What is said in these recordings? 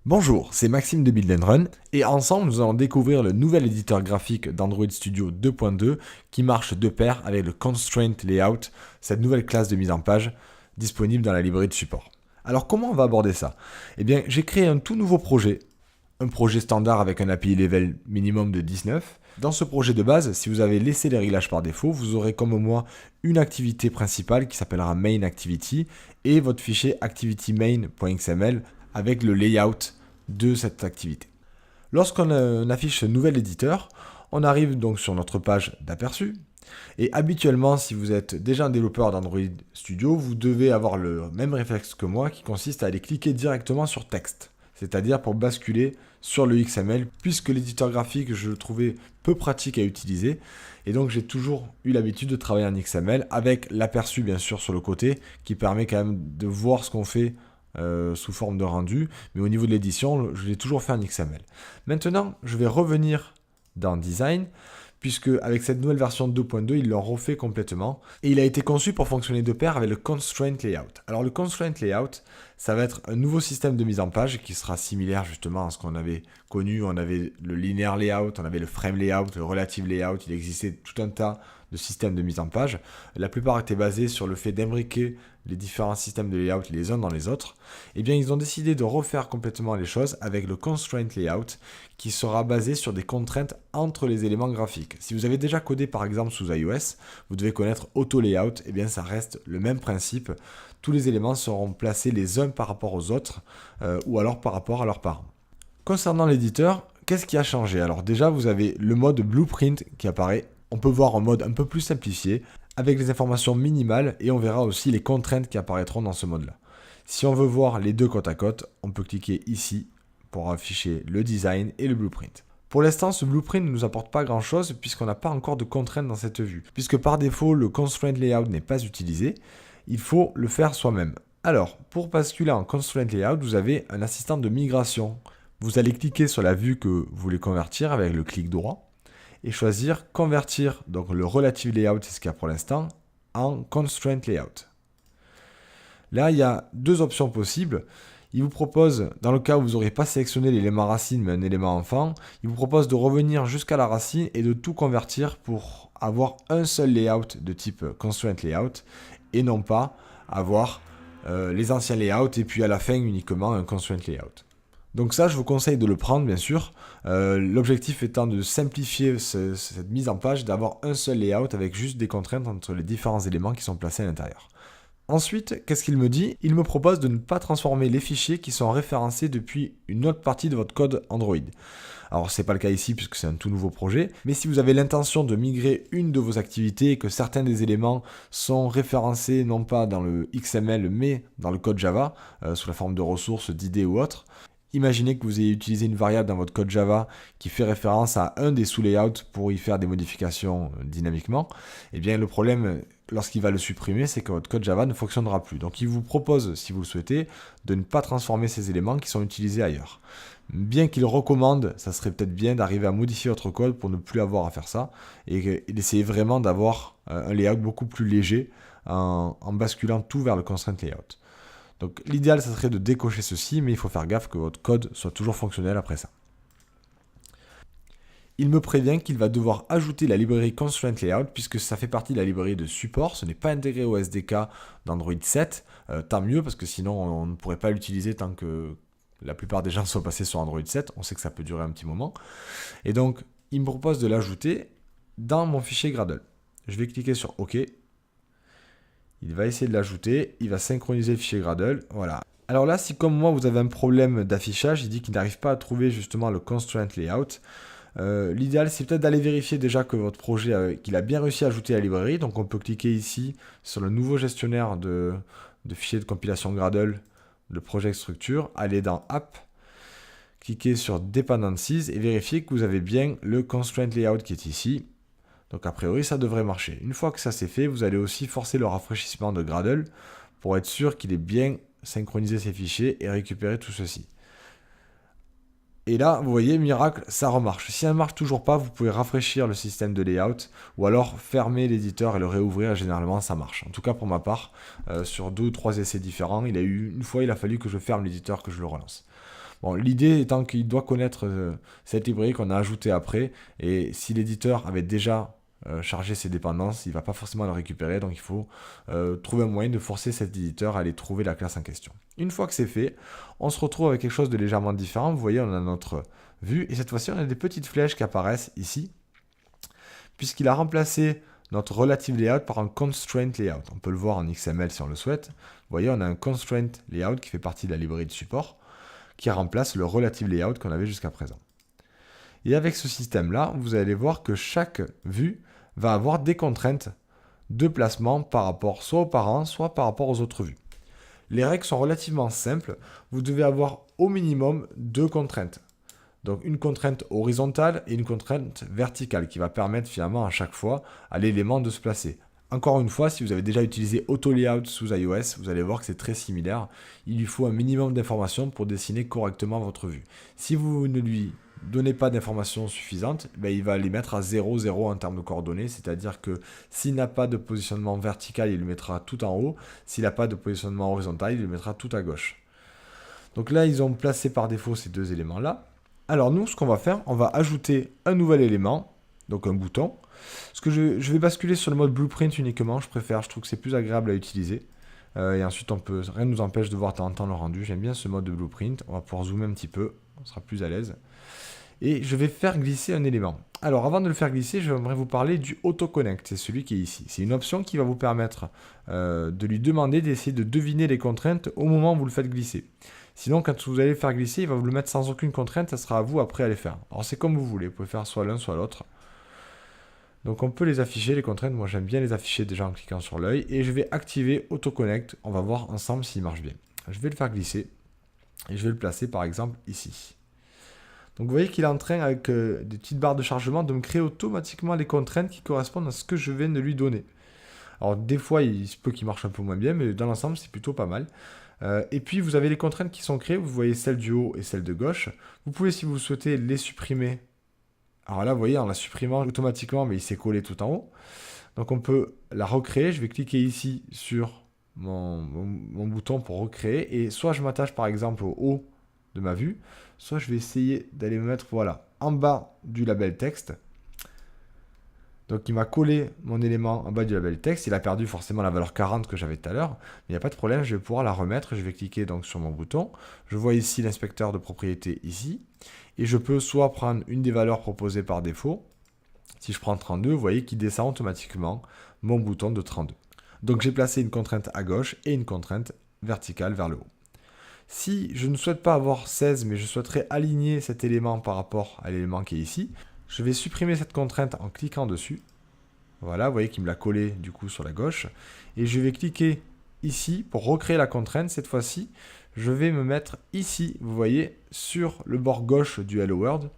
Bonjour, c'est Maxime de Build and Run et ensemble nous allons découvrir le nouvel éditeur graphique d'Android Studio 2.2 qui marche de pair avec le Constraint Layout, cette nouvelle classe de mise en page disponible dans la librairie de support. Alors comment on va aborder ça? Eh bien j'ai créé un tout nouveau projet, un projet standard avec un API level minimum de 19. Dans ce projet de base, si vous avez laissé les réglages par défaut, vous aurez comme moi une activité principale qui s'appellera main activity et votre fichier activitymain.xml avec le layout de cette activité. Lorsqu'on affiche ce nouvel éditeur, on arrive donc sur notre page d'aperçu. Et habituellement, si vous êtes déjà un développeur d'Android Studio, vous devez avoir le même réflexe que moi qui consiste à aller cliquer directement sur texte. C'est-à-dire pour basculer sur le XML, puisque l'éditeur graphique, je le trouvais peu pratique à utiliser. Et donc j'ai toujours eu l'habitude de travailler en XML avec l'aperçu bien sûr sur le côté, qui permet quand même de voir ce qu'on fait sous forme de rendu, mais au niveau de l'édition, je l'ai toujours fait en XML. Maintenant, je vais revenir dans Design, puisque avec cette nouvelle version 2.2, ils l'ont refait complètement, et il a été conçu pour fonctionner de pair avec le Constraint Layout. Alors le Constraint Layout, ça va être un nouveau système de mise en page qui sera similaire justement à ce qu'on avait connu. On avait le Linear Layout, on avait le Frame Layout, le Relative Layout, il existait tout un tas de systèmes de mise en page. La plupart étaient basés sur le fait d'imbriquer les différents systèmes de layout les uns dans les autres. Eh bien, ils ont décidé de refaire complètement les choses avec le Constraint Layout qui sera basé sur des contraintes entre les éléments graphiques. Si vous avez déjà codé par exemple sous iOS, vous devez connaître Auto Layout, eh bien ça reste le même principe. Tous les éléments seront placés les uns par rapport aux autres ou alors par rapport à leurs parents. Concernant l'éditeur, qu'est-ce qui a changé? Alors déjà, vous avez le mode Blueprint qui apparaît. On peut voir un mode un peu plus simplifié, avec les informations minimales, et on verra aussi les contraintes qui apparaîtront dans ce mode-là. Si on veut voir les deux côte à côte, on peut cliquer ici pour afficher le design et le blueprint. Pour l'instant, ce blueprint ne nous apporte pas grand-chose puisqu'on n'a pas encore de contraintes dans cette vue. Puisque par défaut, le constraint layout n'est pas utilisé, il faut le faire soi-même. Alors, pour basculer en constraint layout, vous avez un assistant de migration. Vous allez cliquer sur la vue que vous voulez convertir avec le clic droit et choisir convertir, donc le relative layout, c'est ce qu'il y a pour l'instant, en constraint layout. Là, il y a deux options possibles. Il vous propose, dans le cas où vous n'aurez pas sélectionné l'élément racine mais un élément enfant, il vous propose de revenir jusqu'à la racine et de tout convertir pour avoir un seul layout de type constraint layout et non pas avoir les anciens layouts et puis à la fin uniquement un constraint layout. Donc ça, je vous conseille de le prendre, bien sûr. L'objectif étant de simplifier cette mise en page, d'avoir un seul layout avec juste des contraintes entre les différents éléments qui sont placés à l'intérieur. Ensuite, qu'est-ce qu'il me dit? Il me propose de ne pas transformer les fichiers qui sont référencés depuis une autre partie de votre code Android. Alors, ce n'est pas le cas ici puisque c'est un tout nouveau projet, mais si vous avez l'intention de migrer une de vos activités et que certains des éléments sont référencés non pas dans le XML mais dans le code Java, sous la forme de ressources, d'idées ou autres, imaginez que vous ayez utilisé une variable dans votre code Java qui fait référence à un des sous-layouts pour y faire des modifications dynamiquement. Eh bien, le problème, lorsqu'il va le supprimer, c'est que votre code Java ne fonctionnera plus. Donc, il vous propose, si vous le souhaitez, de ne pas transformer ces éléments qui sont utilisés ailleurs. Bien qu'il recommande, ça serait peut-être bien d'arriver à modifier votre code pour ne plus avoir à faire ça et d'essayer vraiment d'avoir un layout beaucoup plus léger en basculant tout vers le constraint layout. Donc l'idéal, ça serait de décocher ceci, mais il faut faire gaffe que votre code soit toujours fonctionnel après ça. Il me prévient qu'il va devoir ajouter la librairie Constraint Layout puisque ça fait partie de la librairie de support. Ce n'est pas intégré au SDK d'Android 7. Tant mieux parce que sinon on ne pourrait pas l'utiliser tant que la plupart des gens sont passés sur Android 7. On sait que ça peut durer un petit moment. Et donc il me propose de l'ajouter dans mon fichier Gradle. Je vais cliquer sur OK. Il va essayer de l'ajouter, il va synchroniser le fichier Gradle, voilà. Alors là, si comme moi vous avez un problème d'affichage, il dit qu'il n'arrive pas à trouver justement le constraint layout, l'idéal c'est peut-être d'aller vérifier déjà que votre projet, qu'il a bien réussi à ajouter la librairie. Donc on peut cliquer ici sur le nouveau gestionnaire de fichiers de compilation Gradle, le project structure, aller dans App, cliquer sur Dependencies et vérifier que vous avez bien le constraint layout qui est ici. Donc a priori, ça devrait marcher. Une fois que ça c'est fait, vous allez aussi forcer le rafraîchissement de Gradle pour être sûr qu'il ait bien synchronisé ses fichiers et récupérer tout ceci. Et là, vous voyez, miracle, ça remarche. Si ça ne marche toujours pas, vous pouvez rafraîchir le système de layout ou alors fermer l'éditeur et le réouvrir. Généralement, ça marche. En tout cas, pour ma part, sur 2 ou 3 essais différents, une fois, il a fallu que je ferme l'éditeur, que je le relance. Bon, l'idée étant qu'il doit connaître cette librairie qu'on a ajoutée après, et si l'éditeur avait déjà chargé ses dépendances, il ne va pas forcément le récupérer, donc il faut trouver un moyen de forcer cet éditeur à aller trouver la classe en question. Une fois que c'est fait, on se retrouve avec quelque chose de légèrement différent. Vous voyez, on a notre vue, et cette fois-ci, on a des petites flèches qui apparaissent ici, puisqu'il a remplacé notre relative layout par un constraint layout. On peut le voir en XML si on le souhaite. Vous voyez, on a un constraint layout qui fait partie de la librairie de support, qui remplace le relative layout qu'on avait jusqu'à présent. Et avec ce système-là, vous allez voir que chaque vue va avoir des contraintes de placement par rapport soit aux parents, soit par rapport aux autres vues. Les règles sont relativement simples. Vous devez avoir au minimum 2 contraintes. Donc une contrainte horizontale et une contrainte verticale qui va permettre finalement à chaque fois à l'élément de se placer. Encore une fois, si vous avez déjà utilisé AutoLayout sous iOS, vous allez voir que c'est très similaire. Il lui faut un minimum d'informations pour dessiner correctement votre vue. Si vous ne lui donnez pas d'informations suffisantes, il va les mettre à 0, 0 en termes de coordonnées. C'est-à-dire que s'il n'a pas de positionnement vertical, il le mettra tout en haut. S'il n'a pas de positionnement horizontal, il le mettra tout à gauche. Donc là, ils ont placé par défaut ces deux éléments-là. Alors nous, ce qu'on va faire, on va ajouter un nouvel élément, donc un bouton. Parce que je vais basculer sur le mode blueprint uniquement, je trouve que c'est plus agréable à utiliser. Et ensuite, rien ne nous empêche de voir de temps en temps le rendu. J'aime bien ce mode de blueprint, on va pouvoir zoomer un petit peu, on sera plus à l'aise. Et je vais faire glisser un élément. Alors avant de le faire glisser, j'aimerais vous parler du AutoConnect, c'est celui qui est ici. C'est une option qui va vous permettre de lui demander d'essayer de deviner les contraintes au moment où vous le faites glisser. Sinon, quand vous allez le faire glisser, il va vous le mettre sans aucune contrainte, ça sera à vous après à les faire. Alors c'est comme vous voulez, vous pouvez faire soit l'un, soit l'autre. Donc on peut les afficher, les contraintes, moi j'aime bien les afficher déjà en cliquant sur l'œil. Et je vais activer AutoConnect, on va voir ensemble s'il marche bien. Je vais le faire glisser, et je vais le placer par exemple ici. Donc vous voyez qu'il est en train, avec des petites barres de chargement, de me créer automatiquement les contraintes qui correspondent à ce que je viens de lui donner. Alors des fois, il se peut qu'il marche un peu moins bien, mais dans l'ensemble, c'est plutôt pas mal. Et puis vous avez les contraintes qui sont créées, vous voyez celle du haut et celle de gauche. Vous pouvez, si vous souhaitez, les supprimer. Alors là, vous voyez, en la supprimant automatiquement, mais il s'est collé tout en haut. Donc on peut la recréer. Je vais cliquer ici sur mon bouton pour recréer. Et soit je m'attache par exemple au haut de ma vue, soit je vais essayer d'aller me mettre en bas du label texte. Donc il m'a collé mon élément en bas du label texte, il a perdu forcément la valeur 40 que j'avais tout à l'heure, mais il n'y a pas de problème, je vais pouvoir la remettre, je vais cliquer donc sur mon bouton, je vois ici l'inspecteur de propriété ici, et je peux soit prendre une des valeurs proposées par défaut, si je prends 32, vous voyez qu'il descend automatiquement mon bouton de 32. Donc j'ai placé une contrainte à gauche et une contrainte verticale vers le haut. Si je ne souhaite pas avoir 16, mais je souhaiterais aligner cet élément par rapport à l'élément qui est ici, je vais supprimer cette contrainte en cliquant dessus. Voilà, vous voyez qu'il me l'a collé du coup sur la gauche. Et je vais cliquer ici pour recréer la contrainte. Cette fois-ci, je vais me mettre ici, vous voyez, sur le bord gauche du Hello World.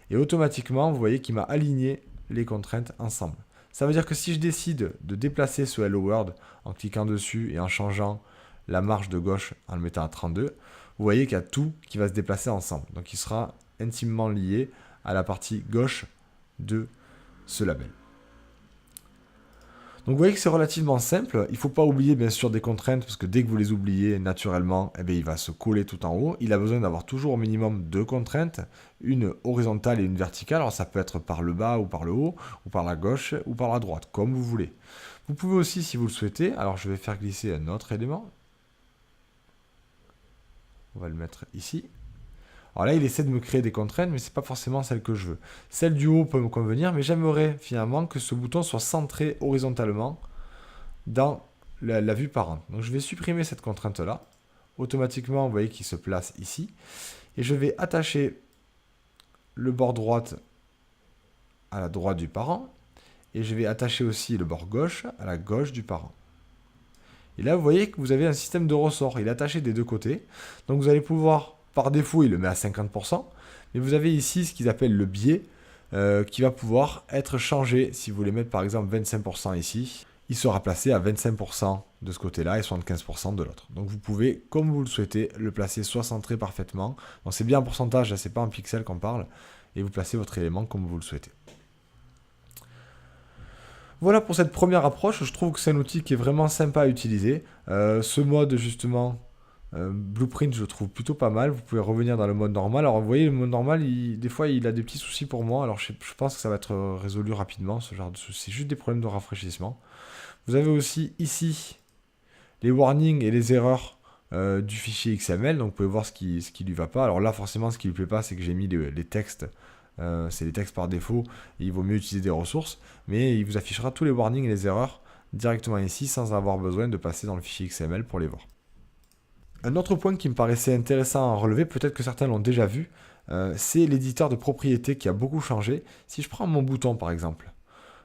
Et automatiquement, vous voyez qu'il m'a aligné les contraintes ensemble. Ça veut dire que si je décide de déplacer ce Hello World en cliquant dessus et en changeant la marge de gauche en le mettant à 32, vous voyez qu'il y a tout qui va se déplacer ensemble. Donc il sera intimement lié à la partie gauche de ce label. Donc vous voyez que c'est relativement simple. Il ne faut pas oublier bien sûr des contraintes parce que dès que vous les oubliez naturellement, il va se coller tout en haut. Il a besoin d'avoir toujours au minimum 2 contraintes, une horizontale et une verticale. Alors ça peut être par le bas ou par le haut, ou par la gauche ou par la droite, comme vous voulez. Vous pouvez aussi, si vous le souhaitez, alors je vais faire glisser un autre élément. On va le mettre ici. Alors là, il essaie de me créer des contraintes, mais ce n'est pas forcément celle que je veux. Celle du haut peut me convenir, mais j'aimerais finalement que ce bouton soit centré horizontalement dans la vue parente. Donc je vais supprimer cette contrainte-là. Automatiquement, vous voyez qu'il se place ici. Et je vais attacher le bord droite à la droite du parent. Et je vais attacher aussi le bord gauche à la gauche du parent. Et là, vous voyez que vous avez un système de ressort. Il est attaché des deux côtés. Donc vous allez pouvoir... Par défaut, il le met à 50%, mais vous avez ici ce qu'ils appellent le biais qui va pouvoir être changé. Si vous voulez mettre par exemple 25% ici, il sera placé à 25% de ce côté-là et 75% de l'autre. Donc vous pouvez, comme vous le souhaitez, le placer soit centré parfaitement. Donc c'est bien en pourcentage, c'est pas en pixels qu'on parle, et vous placez votre élément comme vous le souhaitez. Voilà pour cette première approche, je trouve que c'est un outil qui est vraiment sympa à utiliser. Ce mode justement Blueprint, je le trouve plutôt pas mal. Vous pouvez revenir dans le mode normal. Alors, vous voyez, le mode normal, des fois, il a des petits soucis pour moi. Alors, je pense que ça va être résolu rapidement, ce genre de soucis. C'est juste des problèmes de rafraîchissement. Vous avez aussi ici les warnings et les erreurs du fichier XML. Donc, vous pouvez voir ce qui lui va pas. Alors là, forcément, ce qui lui plaît pas, c'est que j'ai mis les textes. C'est les textes par défaut. Et il vaut mieux utiliser des ressources. Mais il vous affichera tous les warnings et les erreurs directement ici, sans avoir besoin de passer dans le fichier XML pour les voir. Un autre point qui me paraissait intéressant à relever, peut-être que certains l'ont déjà vu, c'est l'éditeur de propriété qui a beaucoup changé. Si je prends mon bouton par exemple,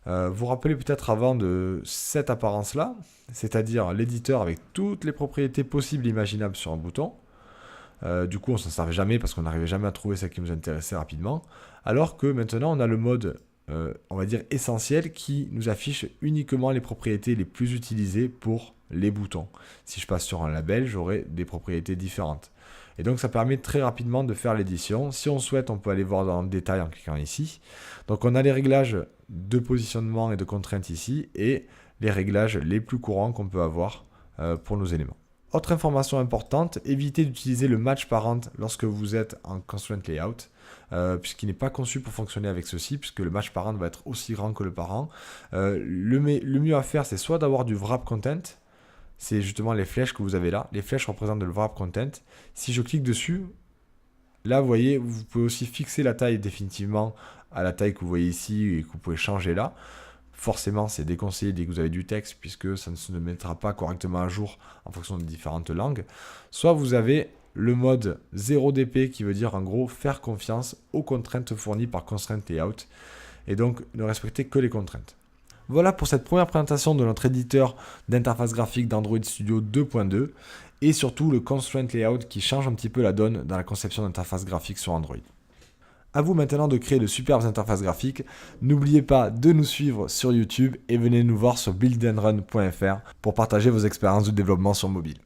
vous vous rappelez peut-être avant de cette apparence-là, c'est-à-dire l'éditeur avec toutes les propriétés possibles et imaginables sur un bouton. Du coup, on ne s'en servait jamais parce qu'on n'arrivait jamais à trouver celle qui nous intéressait rapidement. Alors que maintenant, on a le mode, on va dire, essentiel qui nous affiche uniquement les propriétés les plus utilisées pour les boutons. Si je passe sur un label, j'aurai des propriétés différentes. Et donc, ça permet très rapidement de faire l'édition. Si on souhaite, on peut aller voir dans le détail en cliquant ici. Donc, on a les réglages de positionnement et de contraintes ici et les réglages les plus courants qu'on peut avoir pour nos éléments. Autre information importante, évitez d'utiliser le match parent lorsque vous êtes en constraint layout, puisqu'il n'est pas conçu pour fonctionner avec ceci, puisque le match parent va être aussi grand que le parent. Le mieux à faire, c'est soit d'avoir du wrap content, c'est justement les flèches que vous avez là. Les flèches représentent le wrap content. Si je clique dessus, là, vous voyez, vous pouvez aussi fixer la taille définitivement à la taille que vous voyez ici et que vous pouvez changer là. Forcément, c'est déconseillé dès que vous avez du texte puisque ça ne se mettra pas correctement à jour en fonction des différentes langues. Soit vous avez le mode 0DP qui veut dire en gros faire confiance aux contraintes fournies par Constraint Layout et donc ne respecter que les contraintes. Voilà pour cette première présentation de notre éditeur d'interface graphique d'Android Studio 2.2 et surtout le Constraint Layout qui change un petit peu la donne dans la conception d'interface graphique sur Android. À vous maintenant de créer de superbes interfaces graphiques. N'oubliez pas de nous suivre sur YouTube et venez nous voir sur buildandrun.fr pour partager vos expériences de développement sur mobile.